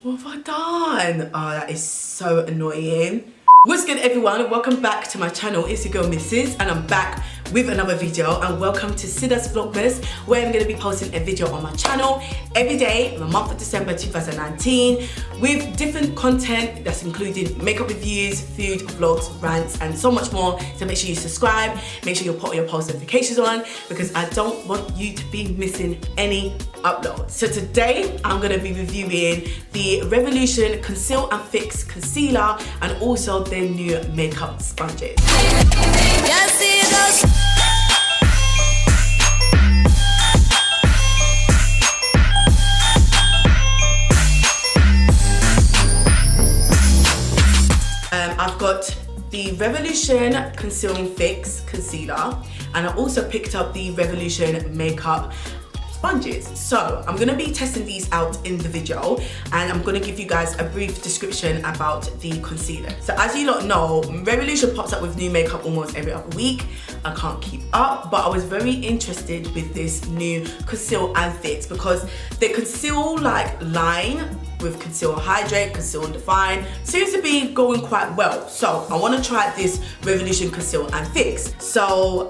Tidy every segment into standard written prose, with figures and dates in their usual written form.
What have I done? Oh, that is so annoying. What's good, everyone? Welcome back to my channel. It's your girl Mrs. and I'm back with another video, and welcome to Sydaz Vlogmas, where I'm going to be posting a video on my channel every day in the month of December 2019 with different content that's including makeup reviews, food, vlogs, rants and so much more. So make sure you subscribe, make sure you put your post notifications on, because I don't want you to be missing any uploads. So today I'm going to be reviewing the Revolution Conceal and Fix Concealer and also their new makeup sponges. I've got the Revolution Conceal and Fix Concealer, and I also picked up the Revolution Makeup Sponges. So I'm going to be testing these out in the video, and I'm going to give you guys a brief description about the concealer. So as you lot know, Revolution pops up with new makeup almost every other week. I can't keep up, but I was very interested with this new Conceal and Fix because the Conceal line with Conceal Hydrate, Conceal and Define seems to be going quite well. So I want to try this Revolution Conceal and Fix. So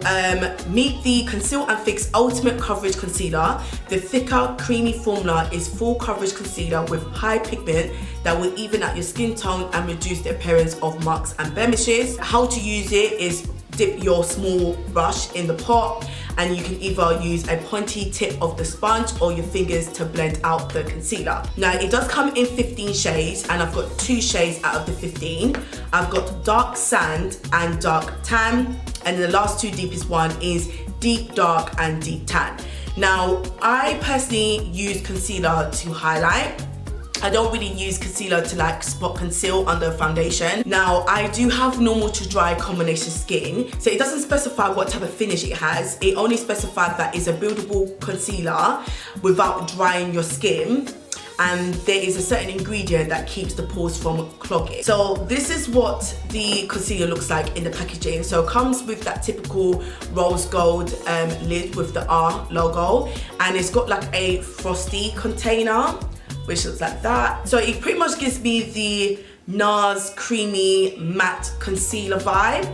meet the Conceal and Fix Ultimate Coverage Concealer. The thicker, creamy formula is full coverage concealer with high pigment that will even out your skin tone and reduce the appearance of marks and blemishes. How to use it is dip your small brush in the pot, and you can either use a pointy tip of the sponge or your fingers to blend out the concealer. Now it does come in 15 shades, and I've got 2 shades out of the 15. I've got dark sand and dark tan, and the last 2 deepest one is deep dark and deep tan. Now I personally use concealer to highlight. I don't really use concealer to spot conceal under foundation. Now I do have normal to dry combination skin, so it doesn't specify what type of finish it has. It only specifies that it's a buildable concealer without drying your skin, and there is a certain ingredient that keeps the pores from clogging. So this is what the concealer looks like in the packaging. So it comes with that typical rose gold lid with the R logo, and it's got like a frosty container which looks like that. So it pretty much gives me the NARS creamy matte concealer vibe,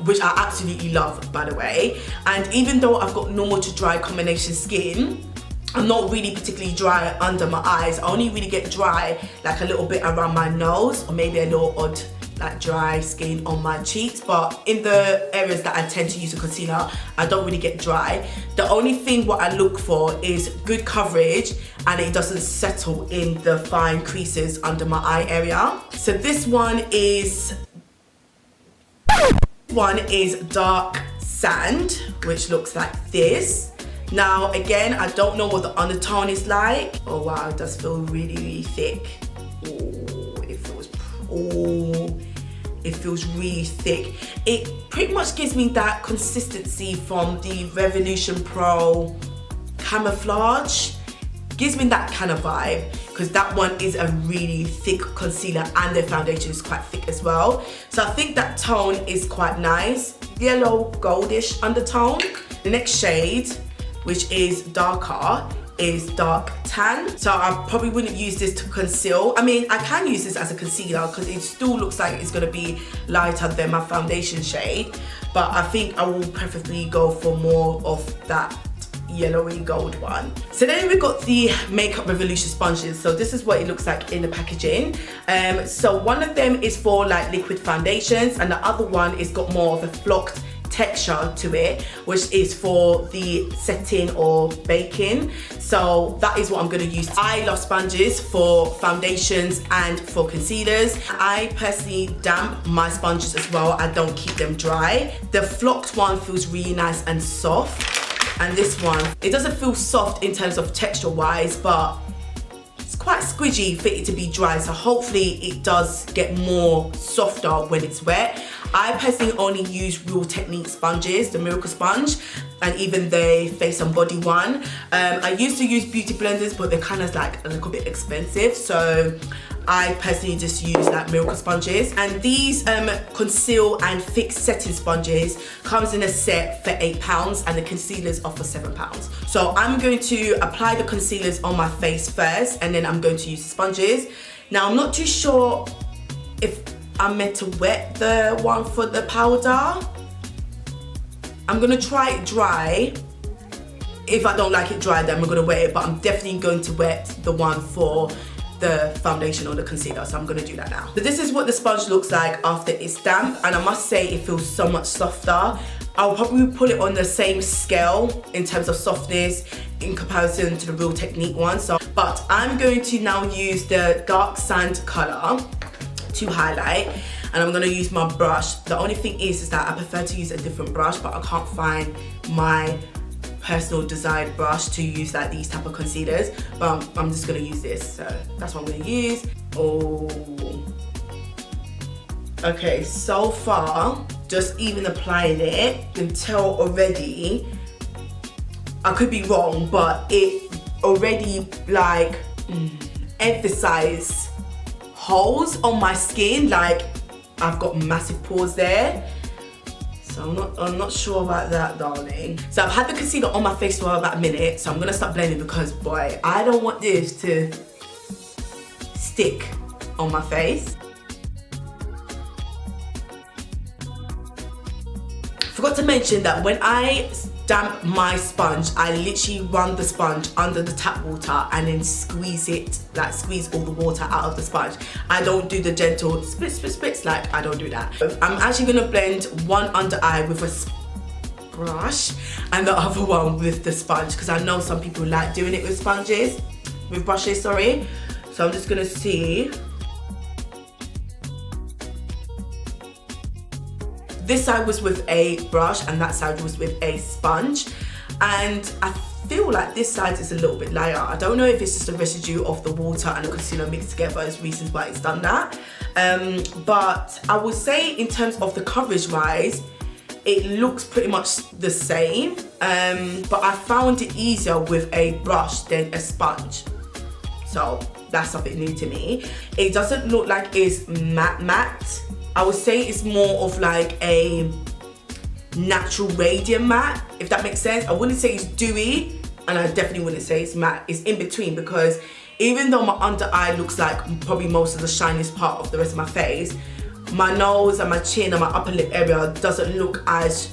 which I absolutely love, by the way. And even though I've got normal to dry combination skin, I'm not really particularly dry under my eyes. I only really get dry like a little bit around my nose, or maybe a little odd dry skin on my cheeks, but in the areas that I tend to use a concealer, I don't really get dry. The only thing what I look for is good coverage, and it doesn't settle in the fine creases under my eye area. So this one is dark sand, which looks like this. Now again, I don't know what the undertone is like. Oh wow, it does feel really, really thick. It feels really thick. It pretty much gives me that consistency from the Revolution Pro Camouflage. Gives me that kind of vibe, because that one is a really thick concealer and the foundation is quite thick as well. So I think that tone is quite nice. Yellow goldish undertone. The next shade, which is darker, is dark tan. So I probably wouldn't use this to conceal. I mean, I can use this as a concealer because it still looks like it's gonna be lighter than my foundation shade, but I think I will preferably go for more of that yellowy gold one. So then we've got the Makeup Revolution sponges. So this is what it looks like in the packaging. So one of them is for liquid foundations, and the other one is got more of a flocked texture to it, which is for the setting or baking. So that is what I'm going to use. I love sponges for foundations and for concealers. I personally damp my sponges as well. I don't keep them dry. The flocked one feels really nice and soft, and this one, it doesn't feel soft in terms of texture wise, but it's quite squidgy for it to be dry, so hopefully it does get more softer when it's wet. I personally only use Real Technique sponges, the Miracle Sponge. and even the face and body one. I used to use beauty blenders, but they're kind of like a little bit expensive, so I personally just use like miracle sponges. And these conceal and fix setting sponges comes in a set for £8 and the concealers are for £7. So I'm going to apply the concealers on my face first, and then I'm going to use the sponges. Now I'm not too sure if I'm meant to wet the one for the powder. I'm gonna try it dry. If I don't like it dry, then I'm gonna wet it, but I'm definitely going to wet the one for the foundation or the concealer, so I'm gonna do that now. So this is what the sponge looks like after it's damp, and I must say it feels so much softer. I'll probably put it on the same scale in terms of softness in comparison to the Real Technique one. But I'm going to now use the dark sand color to highlight, and I'm gonna use my brush. The only thing is that I prefer to use a different brush, but I can't find my personal desired brush to use like these type of concealers, but I'm just gonna use this, so that's what I'm gonna use. Oh, okay, so far just even applying it, you can tell already, I could be wrong, but it already like emphasizes holes on my skin. Like I've got massive pores there. So I'm not sure about that, darling. So I've had the concealer on my face for about a minute, so I'm gonna start blending because boy, I don't want this to stick on my face. Forgot to mention that when I damp my sponge, I literally run the sponge under the tap water and then squeeze it, like squeeze all the water out of the sponge. I don't do the gentle spritz, like I don't do that. I'm actually gonna blend one under eye with a brush and the other one with the sponge, because I know some people like doing it with brushes, sorry. So I'm just gonna see. This side was with a brush and that side was with a sponge, and I feel like this side is a little bit lighter. I don't know if it's just a residue of the water and the concealer mixed together as reasons why it's done that. But I would say in terms of the coverage wise, it looks pretty much the same, but I found it easier with a brush than a sponge. So that's something new to me. It doesn't look like it's matte. I would say it's more of like a natural radiant matte, if that makes sense. I wouldn't say it's dewy, and I definitely wouldn't say it's matte. It's in between, because even though my under eye looks like probably most of the shiniest part of the rest of my face, my nose and my chin and my upper lip area doesn't look as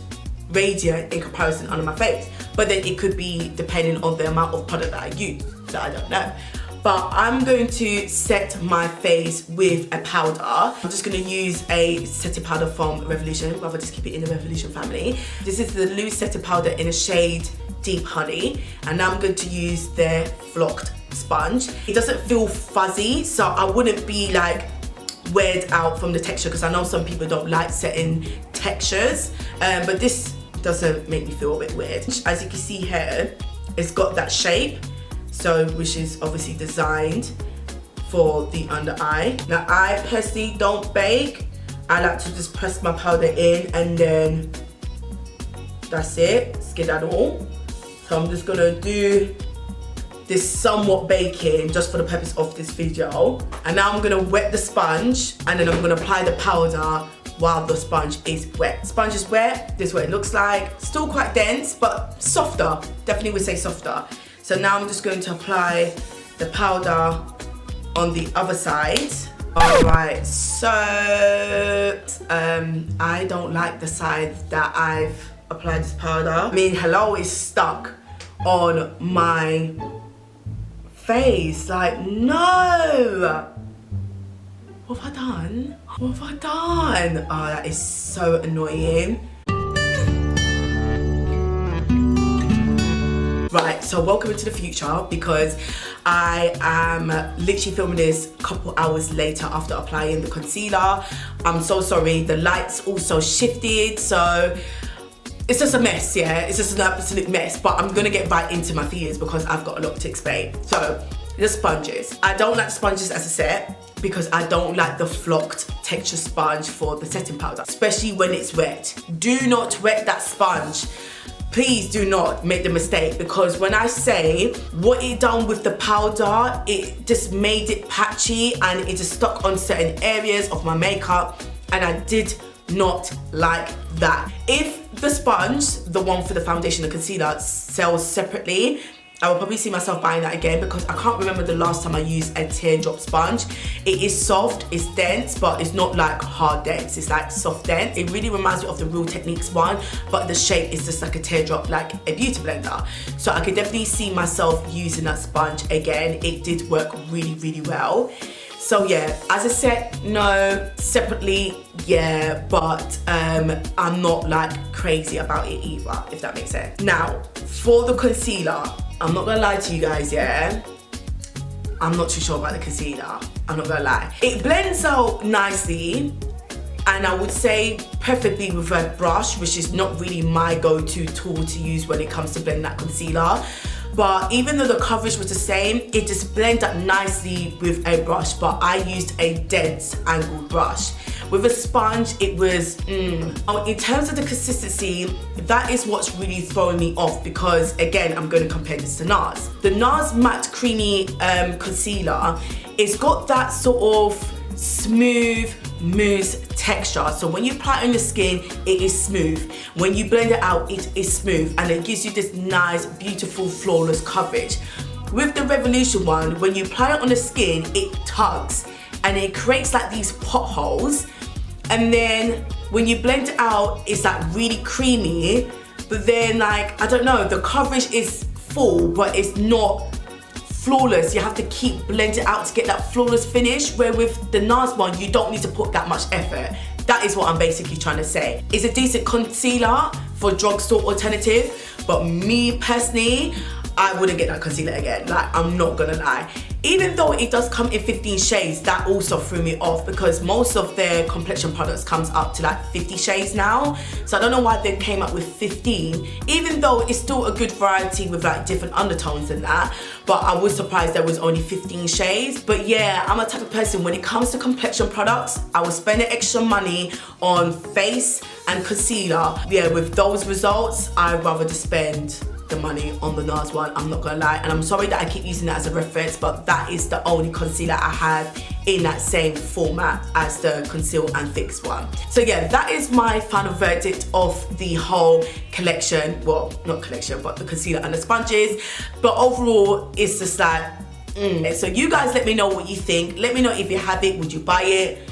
radiant in comparison under my face. But then it could be depending on the amount of product that I use, so I don't know. But I'm going to set my face with a powder. I'm just gonna use a setting powder from Revolution, rather just keep it in the Revolution family. This is the loose setting powder in a shade Deep Honey. And now I'm going to use the flocked sponge. It doesn't feel fuzzy, so I wouldn't be like weirded out from the texture, because I know some people don't like setting textures, but this doesn't make me feel a bit weird. As you can see here, it's got that shape. So, which is obviously designed for the under eye. Now, I personally don't bake. I like to just press my powder in and then that's it, skedaddle. So I'm just gonna do this somewhat baking just for the purpose of this video. And now I'm gonna wet the sponge and then I'm gonna apply the powder while the sponge is wet. Sponge is wet, this is what it looks like. Still quite dense, but softer. Definitely would say softer. So now I'm just going to apply the powder on the other side. All right, so I don't like the side that I've applied this powder. I mean, hello, it's stuck on my face. Like, no! What have I done? What have I done? Oh, that is so annoying. Right, so welcome into the future, because I am literally filming this a couple hours later after applying the concealer. I'm so sorry, the lights also shifted, so it's just a mess, yeah? It's just an absolute mess, but I'm gonna get right into my fears because I've got a lot to explain. So, the sponges. I don't like sponges as a set because I don't like the flocked texture sponge for the setting powder, especially when it's wet. Do not wet that sponge. please do not make the mistake, because when I say what it done with the powder, it just made it patchy and it just stuck on certain areas of my makeup, and I did not like that. If the sponge, the one for the foundation and concealer, sells separately, I will probably see myself buying that again, because I can't remember the last time I used a teardrop sponge. It is soft, it's dense, but it's not like hard dense, it's like soft dense. It really reminds me of the Real Techniques one, but the shape is just like a teardrop, like a beauty blender. So I could definitely see myself using that sponge again. It did work really, really well. So yeah, as I said, no, separately, yeah, but I'm not like crazy about it either, if that makes sense. Now, for the concealer, I'm not gonna lie to you guys, yeah, I'm not too sure about the concealer, I'm not gonna lie. It blends out nicely, and I would say perfectly with a brush, which is not really my go-to tool to use when it comes to blending that concealer. But even though the coverage was the same, it just blended up nicely with a brush, but I used a dense angled brush. With a sponge, it was, In terms of the consistency, that is what's really throwing me off, because again, I'm gonna compare this to NARS. The NARS Matte Creamy Concealer, it's got that sort of smooth mousse texture. So when you apply it on your skin, it is smooth. When you blend it out, it is smooth, and it gives you this nice, beautiful, flawless coverage. With the Revolution one, when you apply it on the skin, it tugs and it creates like these potholes. And then when you blend it out, it's like really creamy, but then like, I don't know, the coverage is full, but it's not flawless. You have to keep blending it out to get that flawless finish, where with the NARS one, you don't need to put that much effort. That is what I'm basically trying to say. It's a decent concealer for drugstore alternative, but me personally, I wouldn't get that concealer again. Like, I'm not gonna lie. Even though it does come in 15 shades, that also threw me off, because most of their complexion products comes up to like 50 shades now. So I don't know why they came up with 15, even though it's still a good variety with like different undertones and that. But I was surprised there was only 15 shades. But yeah, I'm a type of person, when it comes to complexion products, I will spend the extra money on face and concealer. Yeah, with those results, I'd rather just spend the money on the NARS one, I'm not gonna lie. And I'm sorry that I keep using that as a reference, but that is the only concealer I have in that same format as the Conceal and Fix one. So yeah, that is my final verdict of the whole collection. Well, not collection, but the concealer and the sponges. But overall, it's just like, So you guys let me know what you think. Let me know if you have it, would you buy it?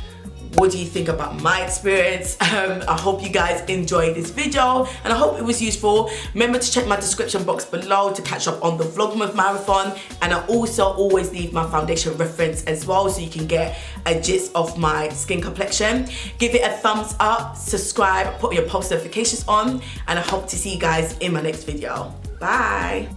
What do you think about my experience? I hope you guys enjoyed this video, and I hope it was useful. Remember to check my description box below to catch up on the Vlogmas marathon, and I also always leave my foundation reference as well, so you can get a gist of my skin complexion. Give it a thumbs up, subscribe, put your post notifications on, and I hope to see you guys in my next video. Bye.